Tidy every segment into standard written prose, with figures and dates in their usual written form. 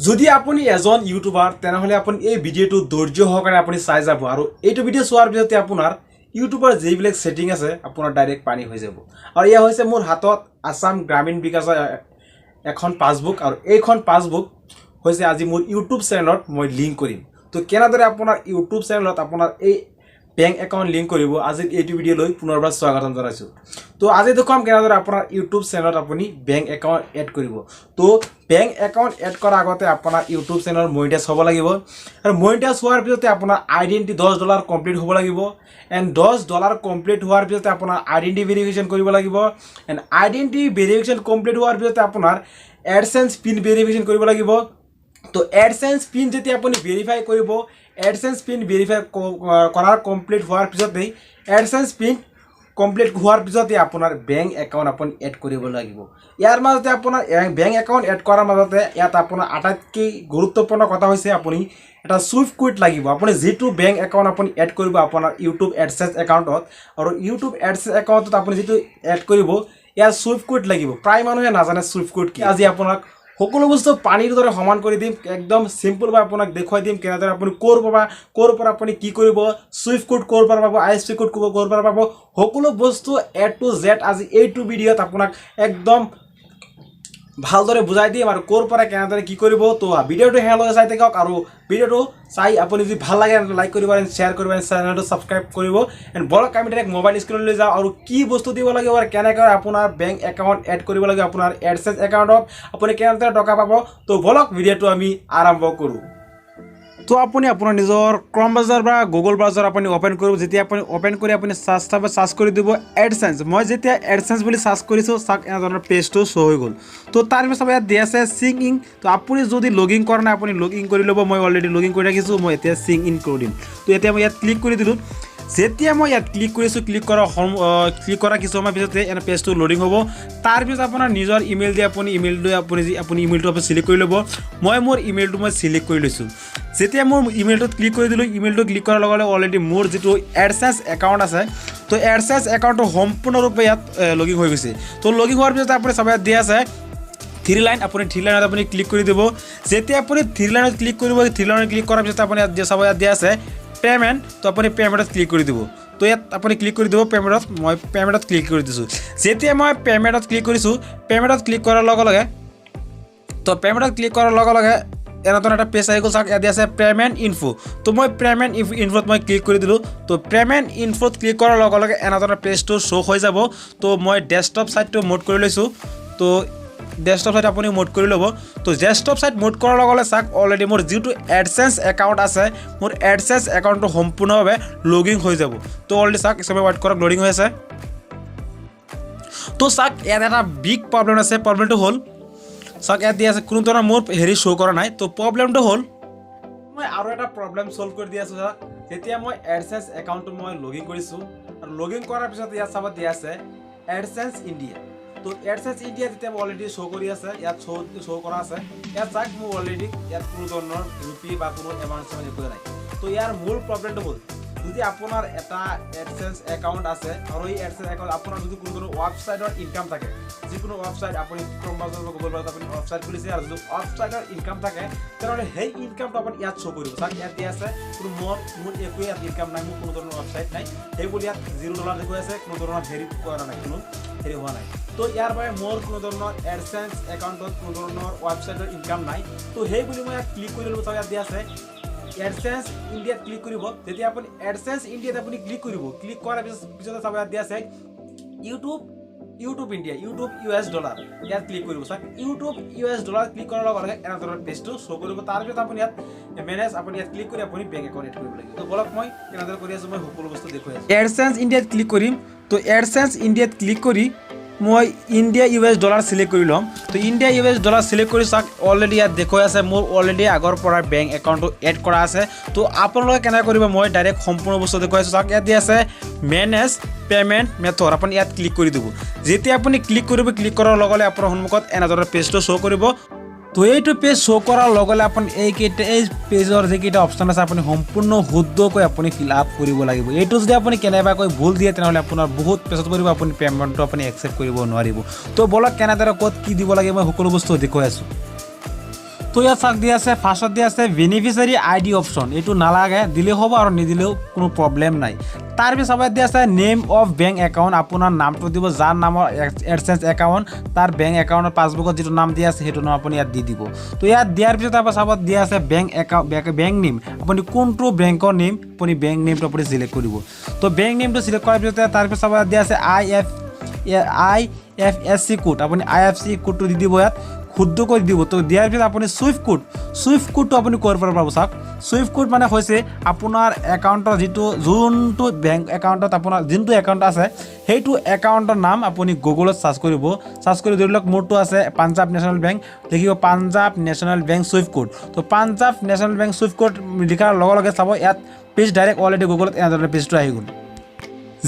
যদি আপুনি এজন ইউটিউবাৰ তেনেহলে আপুনি এই ভিডিওটো ধৈৰ্য সহকাৰে আপুনি চাই যাব আৰু এইটো ভিডিও চোৱাৰ পিছতে আপোনাৰ ইউটিউবৰ যেইবিলাক সেটিং আছে আপোনাৰ ডাইৰেক্ট পানী হৈ যাব আৰু ইয়া হৈছে মোৰ হাতত আসাম গ্ৰামীণ বিকাশৰ এখন পাসবুক আৰু এইখন পাসবুক হৈছে আজি মোৰ ইউটিউব চেনেলত মই লিংক কৰিম তো কেনেদৰে আপোনাৰ ইউটিউব চেনেলত আপোনাৰ এই বেংক একাউন্ট লিংক কৰিব আজি এইটো ভিডিও লৈ পুনৰবাৰ স্বাগতম জনাইছো তো আজি দেখুৱাম কেনেদৰে আপোনাৰ ইউটিউব চেনেলত আপুনি বেংক একাউন্ট এড কৰিব তো বেংক একাউন্ট এড কৰাৰ আগতে আপোনাৰ ইউটিউব চেনেল মনিটাইজ হ'ব লাগিব আৰু মনিটাইজ হোৱাৰ পিছতে আপোনাৰ আইডেন্টি $10 কমপ্লিট হ'ব লাগিব এন্ড $10 কমপ্লিট হোৱাৰ পিছতে আপোনাৰ আইডেন্টি ভেৰিফিকেশন কৰিব লাগিব এন্ড আইডেন্টি ভেৰিফিকেশন কমপ্লিট হোৱাৰ পিছতে আপোনাৰ এডসেন্স পিন ভেৰিফিকেশন কৰিব লাগিব তো এডসেন্স পিন যেতি আপুনি ভেৰিফাই কৰিব এডসেন্স পিন ভেৰিফাই কৰাৰ কমপ্লিট হোৱাৰ পিছতেই এডসেন্স পিন কমপ্লিট হোৱাৰ পিছতে আপোনাৰ বেংক একাউন্ট আপুনি এড কৰিব লাগিব ইয়াৰ মাজতে আপোনাৰ বেংক একাউন্ট এড কৰাৰ মাজতে ইয়াত আপোনাৰ আটাইতকৈ গুৰুত্বপূৰ্ণ কথা হৈছে আপুনি এটা সুইফট কোড লাগিব আপুনি যেটো বেংক একাউন্ট আপুনি এড কৰিব আপোনাৰ ইউটিউব এডসেন্স একাউন্টত আৰু ইউটিউব এডসেন্স একাউন্টত আপুনি যেটো এড কৰিব ইয়াৰ সুইফট কোড লাগিব প্ৰায় মানুহে নাজানে সুইফট কোড কি আজি আপোনাক সকলো বস্তু পানীৰ দৰে সমান কৰি দিম একদম সিম্পল ভাবে আপোনাক দেখুৱাই দিম কেনেদৰে আপুনি কোৰ পৰা আপুনি কি কৰিব সুইফট কোড কোৰ পৰা পাব আইএসপি কোড কোৰ পৰা পাব সকলো বস্তু এ টু জেড আজি এইটো ভিডিওত আপোনাক একদম ভালদৰে বুজাই দিম আৰু কোৰ পৰা কেনেদৰে কি কৰিব তো ভিডিওটো হেলৈ চাই থাকক আৰু ভিডিওটো চাই আপুনি যদি ভাল লাগে লাইক কৰিব আৰু শেয়াৰ কৰিব আৰু চেনেলটো সাবস্ক্ৰাইব কৰিব এন্ড বলক আমি ডাইৰেক্ট মোবাইল স্ক্ৰীনলৈ যাওঁ আৰু কি বস্তু দিব লাগিব আৰু কেনেকৈ আপোনাৰ বেংক একাউন্ট এড কৰিব লাগিব আপোনাৰ এডসেন্স একাউন্টত আপুনি কেনেদৰে টকা পাব তো বলক ভিডিওটো আমি আৰম্ভ কৰো তো আপুনি আপোনাৰ নিজৰ ক্ৰম ব্ৰাউজাৰ বা গুগল ব্ৰাউজাৰ আপুনি ওপেন কৰিব যেতিয়া আপুনি ওপেন কৰি আপুনি সাৰ্চ কৰি দিব এডসেন্স মই যেতিয়া এডসেন্স বুলি সাৰ্চ কৰিছো সাক এজনৰ পেজটো শো হৈ গল তো তাৰ পিছত ইয়াত দি আছে সিং ইন তো আপুনি যদি লগইন কৰা নাই আপুনি লগইন কৰি ল'ব মই অলৰেডি লগইন কৰি ৰাখিছো মই এতিয়া সিং ইন কৰি দিম তো এতিয়া মই ইয়াত ক্লিক কৰি দিলো যেতিয়া মই ইয়াত ক্লিক কৰিছো ক্লিক কৰা কিছু সময় পিছতে এনে পেজটো লোডিং হ'ব তাৰ পিছত আপোনাৰ নিজৰ ইমেইল দি আপুনি ইমেইলটো সিলেক্ট কৰি ল'ব মই মোৰ ইমেইলটো মই সিলেক্ট কৰি লৈছো যেতিয়া মোৰ ইমেইলটো ক্লিক কৰি দিলো ইমেইলটো ক্লিক কৰাৰ লগে লগে অলৰেডি মোৰ যেটো এডসেন্স একাউন্ট আছে তো এডসেন্স একাউন্টটো সম্পূৰ্ণৰূপে ইয়াত লগইন হৈ গৈছে তো লগইন হোৱাৰ পিছত আপুনি সবাই দি আছে থ্ৰী লাইন আপুনি থ্ৰী লাইনত আপুনি ক্লিক কৰি দিব যেতিয়া আপুনি থ্ৰী লাইনত ক্লিক কৰিব থ্ৰী লাইনত ক্লিক কৰাৰ পিছত আপুনি ইয়াত সবাই দি আছে পেমেন্ট তো আপুনি পেমেন্টত ক্লিক কৰি দিব তো ইয়াত আপুনি ক্লিক কৰি দিব পেমেন্টত মই পেমেন্টত ক্লিক কৰি দিছো যেতিয়া মই পেমেন্টত ক্লিক কৰিছো পেমেন্টত ক্লিক কৰাৰ লগে লগে তো পেমেন্টত ক্লিক কৰাৰ লগে লগে এনেধৰণৰ এটা পেজ আহি গ'ল চাওক ইয়াত আছে পেমেন্ট ইনফো তো মই পেমেন্ট ইনফোত মই ক্লিক কৰি দিলো তো পেমেন্ট ইনফোত ক্লিক কৰাৰ লগে লগে এনেধৰণৰ পেজটো শো হৈ যাব তো মই ডেস্কটপ সাইটটো মোড কৰি লৈছো তো ডেস্কটপ সাইট আপুনি মোড কৰি ল'ব তো ডেস্কটপ সাইট মোড কৰাৰ লগে লগে চাওক অলৰেডি মোৰ যেটো এডসেন্স একাউন্ট আছে মোৰ এডসেন্স একাউন্টটো সম্পূৰ্ণভাৱে লগইন হৈ যাব তো অলৰেডি চাওক সময় ৱেট কৰক লোডিং হৈ আছে তো চাওক ইয়াত এটা বিগ প্ৰবলেম আছে প্ৰবলেমটো হ'ল চাওক ইয়াত দি আছে কোনো ধৰণৰ মোৰ হেৰি শো কৰা নাই তো প্ৰবলেমটো হ'ল মই আৰু এটা প্ৰবলেম সলভ কৰি দি আছো চাওক যেতিয়া মই এডসেন্স একাউন্টটো মই লগইন কৰিছো আৰু লগইন কৰাৰ পিছত ইয়াত চাব দি আছে এডসেন্স ইণ্ডিয়া তো এডসেন্স ইণ্ডিয়া যেতিয়া অলৰেডি শো কৰি আছে ইয়াত শো কৰা আছে ইয়াত চাওক মোৰ অলৰেডি ইয়াত কোনো ধৰণৰ ৰূপী বা কোনো এমাউন্ট সময় একো নাই তো ইয়াৰ মূল প্ৰবলেমটো হ'ল যদি আপোনাৰ এটা এডসেন্স একাউন্ট আছে আৰু এই এডসেন্স একাউন্ট আপোনাৰ যদি কোনো ধৰণৰ ওয়েবসাইটৰ ইনকাম থাকে যিকোনো ওয়েবসাইট আপুনি ক্ৰম ব্ৰাউজাৰ বা গুগল ব্ৰাউজাৰ আপুনি ওয়েবসাইট খুলিছে আৰু যদি ওয়েবসাইটৰ ইনকাম থাকে তেনেহ'লে সেই ইনকামটো আপুনি ইয়াত শো কৰিব চাওক ইয়াত দি আছে কোনো মোৰ একো ইয়াত ইনকাম নাই মোৰ কোনো ধৰণৰ ওয়েবসাইট নাই সেইবোৰ ইয়াত $0 দেখুৱাই আছে কোনো ধৰণৰ হেৰি কৰা নাই কোনো হেৰি হোৱা নাই তো ইয়াৰ বাবে মোৰ কোনো ধৰণৰ এডসেন্স একাউন্টত কোনো ধৰণৰ ওয়েবসাইটৰ ইনকাম নাই তো সেই বুলি মই ইয়াত ক্লিক কৰি ল'ব চাওক ইয়াত দি আছে এডসেন্স ইণ্ডিয়াত ক্লিক কৰিব যেতিয়া আপুনি এডসেন্স ইণ্ডিয়াত আপুনি ক্লিক কৰিব ক্লিক কৰাৰ পিছত চাব ইয়াত দি আছে YouTube India YouTube US dollar ইয়াত ক্লিক কৰিব চাওক ইউটিউব US ডলাৰ ক্লিক কৰাৰ লগে লগে এনেধৰণৰ পেজটো শো কৰিব তাৰ পিছত আপুনি ইয়াত মেনেজ আপুনি ইয়াত ক্লিক কৰি আপুনি বেংক একাউন্ট এড কৰিব লাগিব তো বলক মই কেনেদৰে কৰি আছো মই সকলো বস্তু দেখুৱাই আছো এডসেন্স ইণ্ডিয়াত ক্লিক কৰিম তো এডসেন্স ইণ্ডিয়াত ক্লিক কৰি মই ইণ্ডিয়া US ডলাৰ সিলেক্ট কৰি লম তো ইণ্ডিয়া US ডলাৰ সিলেক্ট কৰি চাওক অলৰেডি ইয়াত দেখুৱাই আছে মোৰ অলৰেডি আগৰ পৰা বেংক একাউন্টটো এড কৰা আছে তো আপোনালোকে কেনে কৰিব মই ডাইৰেক্ট সম্পূৰ্ণ বস্তু দেখুৱাইছো চাওক ইয়াত দি আছে মেনেজ পেমেন্ট মেথড আপুনি ইয়াত ক্লিক কৰি দিব যেতিয়া আপুনি ক্লিক কৰিব ক্লিক কৰাৰ লগে লগে আপোনাৰ সন্মুখত এনেধৰণৰ পেজটো শো কৰিব তো এইটো পেজ শো কৰাৰ লগে লগে আপুনি এই পেজৰ যেকেইটা অপশ্যন আছে আপুনি সম্পূৰ্ণ শুদ্ধকৈ আপুনি ফিল আপ কৰিব লাগিব এইটো যদি আপুনি কেনেবাকৈ ভুল দিয়ে তেনেহ'লে আপোনাৰ বহুত পেছত পৰিব আপুনি পেমেন্টটো আপুনি একসেপ্ট কৰিব নোৱাৰিব তো বলক কেনেদৰে ক'ত কি দিব লাগে মই সকলো বস্তু দেখুৱাই আছো তো ইয়াত চাওক দিয়া আছে ফাৰ্ষ্টত দিয়া আছে বেনিফিচিয়াৰী আইডি অপশ্যন, এইটো নালাগে, দিলেও হ'ব আৰু নিদিলেও কোনো প্ৰব্লেম নাই। তাৰপিছত দিয়া আছে নেম অফ বেংক একাউণ্ট, আপোনাৰ নামটো দিব, যাৰ নামৰ এডচেঞ্চ একাউণ্ট তাৰ বেংক একাউণ্টৰ পাছবুকত যিটো নাম দিয়া আছে সেইটো নাম আপুনি ইয়াত দি দিব। তো ইয়াত দিয়াৰ পিছত চাবত দিয়া আছে বেংক একাউণ্ট বেংক নেম, আপুনি কোনটো বেংকৰ নেম আপুনি বেংক নেমটো আপুনি চিলেক্ট কৰিব। তো বেংক নেমটো চিলেক্ট কৰাৰ পিছতে তাৰপিছত চাব দিয়া আছে IFSC কোড, আপুনি IFSC কোডটো দি দিব, ইয়াত শুদ্ধ কৰি দিব। তো দিয়াৰ পিছত আপুনি সুইফট কোডটো আপুনি ক'ৰ পৰা পাব চাওক। সুইফট কোড মানে হৈছে আপোনাৰ একাউণ্টৰ যোনটো বেংক একাউণ্টত আপোনাৰ যোনটো একাউণ্ট আছে সেইটো একাউণ্টৰ নাম আপুনি গুগলত চাৰ্চ কৰিব। চাৰ্চ কৰি ধৰি লওক মোৰটো আছে পাঞ্জাৱ নেশ্যনেল বেংক, লিখিব Punjab National Bank SWIFT code. তো Punjab National Bank SWIFT code লিখাৰ লগে লগে চাব ইয়াত পেজ ডাইৰেক্ট অলৰেডি গুগলত এনেদৰে পেজটো আহি গ'ল।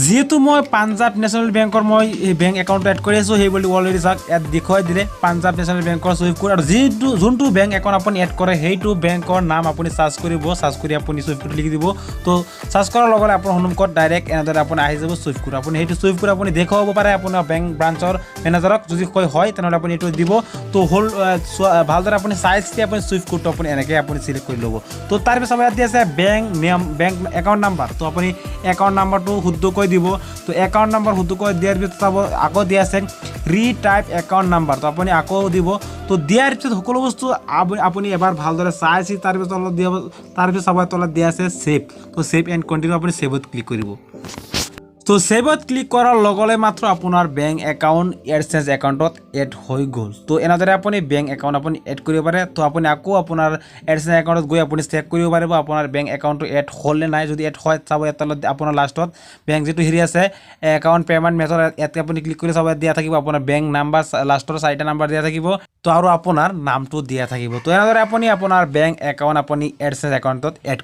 যেহেতু মই পাঞ্জাৱ নেশ্যনেল বেংকৰ মই এই বেংক একাউণ্টটো এড কৰি আছোঁ, সেই বুলি অলৰেডি চাওক ইয়াত দেখুৱাই দিলে পাঞ্জাৱ নেশ্যনেল বেংকৰ সুইফট কোড। আৰু যোনটো বেংক একাউণ্ট আপুনি এড কৰে সেইটো বেংকৰ নাম আপুনি চাৰ্চ কৰিব, চাৰ্চ কৰি আপুনি সুইফট কোড লিখি দিব। তো চাৰ্চ কৰাৰ লগে লগে আপোনাৰ সন্মুখত ডাইৰেক্ট এনেদৰে আপুনি আহি যাব সুইফট কোড। আপুনি সেইটো সুইফট কোড আপুনি দেখুৱাব পাৰে আপোনাৰ বেংক ব্ৰাঞ্চৰ মেনেজাৰক, যদি হয় তেনেহ'লে আপুনি এইটো দিব। তো ভালদৰে আপুনি চাই চিতি আপুনি সুইফট কোডটো আপুনি এনেকৈ আপুনি চিলেক্ট কৰি ল'ব। তো তাৰপিছত ইয়াত দিয়া আছে বেংক একাউণ্ট নাম্বাৰ, তো আপুনি একাউণ্ট নাম্বাৰটো শুদ্ধ কৰি দিব। তো একাউণ্ট নাম্বাৰ শুদ্ধ কৰি দিয়াৰ পিছত চাব আকৌ দিয়া আছে ৰিটাইপ একাউণ্ট নাম্বাৰ, তো আপুনি আকৌ দিব। তো দিয়াৰ পিছত সকলো বস্তু আপুনি এবাৰ ভালদৰে চাই চিতি তাৰপিছত অলপ দিব। তাৰপিছত চাব তলত দিয়া আছে ছেভ, তো ছেভ এণ্ড কণ্টিনিউ আপুনি ছেভত ক্লিক কৰিব। তো ছেভত ক্লিক কৰাৰ লগে মাত্ৰ আপোনাৰ বেংক একাউণ্ট এডচেঞ্চ একাউণ্টত এড হৈ গ'ল। তো এনেদৰে আপুনি বেংক একাউণ্ট আপুনি এড কৰিব পাৰে। তো আপুনি আকৌ আপোনাৰ এডচেঞ্চ একাউণ্টত গৈ আপুনি চেক কৰিব পাৰিব আপোনাৰ বেংক একাউণ্টটো এড হ'ল নে নাই। যদি এড হয় চাব ইয়াত তলত আপোনাৰ লাষ্টত বেংক যিটো হেৰি আছে একাউণ্ট পে'মেণ্ট মেথড, ইয়াতে আপুনি ক্লিক কৰি চাব দিয়া থাকিব আপোনাৰ বেংক নাম্বাৰ, লাষ্টৰ 4টা নাম্বাৰ দিয়া থাকিব। তো আৰু আপোনাৰ নামটো দিয়া থাকিব। তো এনেদৰে আপুনি আপোনাৰ বেংক একাউণ্ট আপুনি এডচেঞ্চ একাউণ্টত এড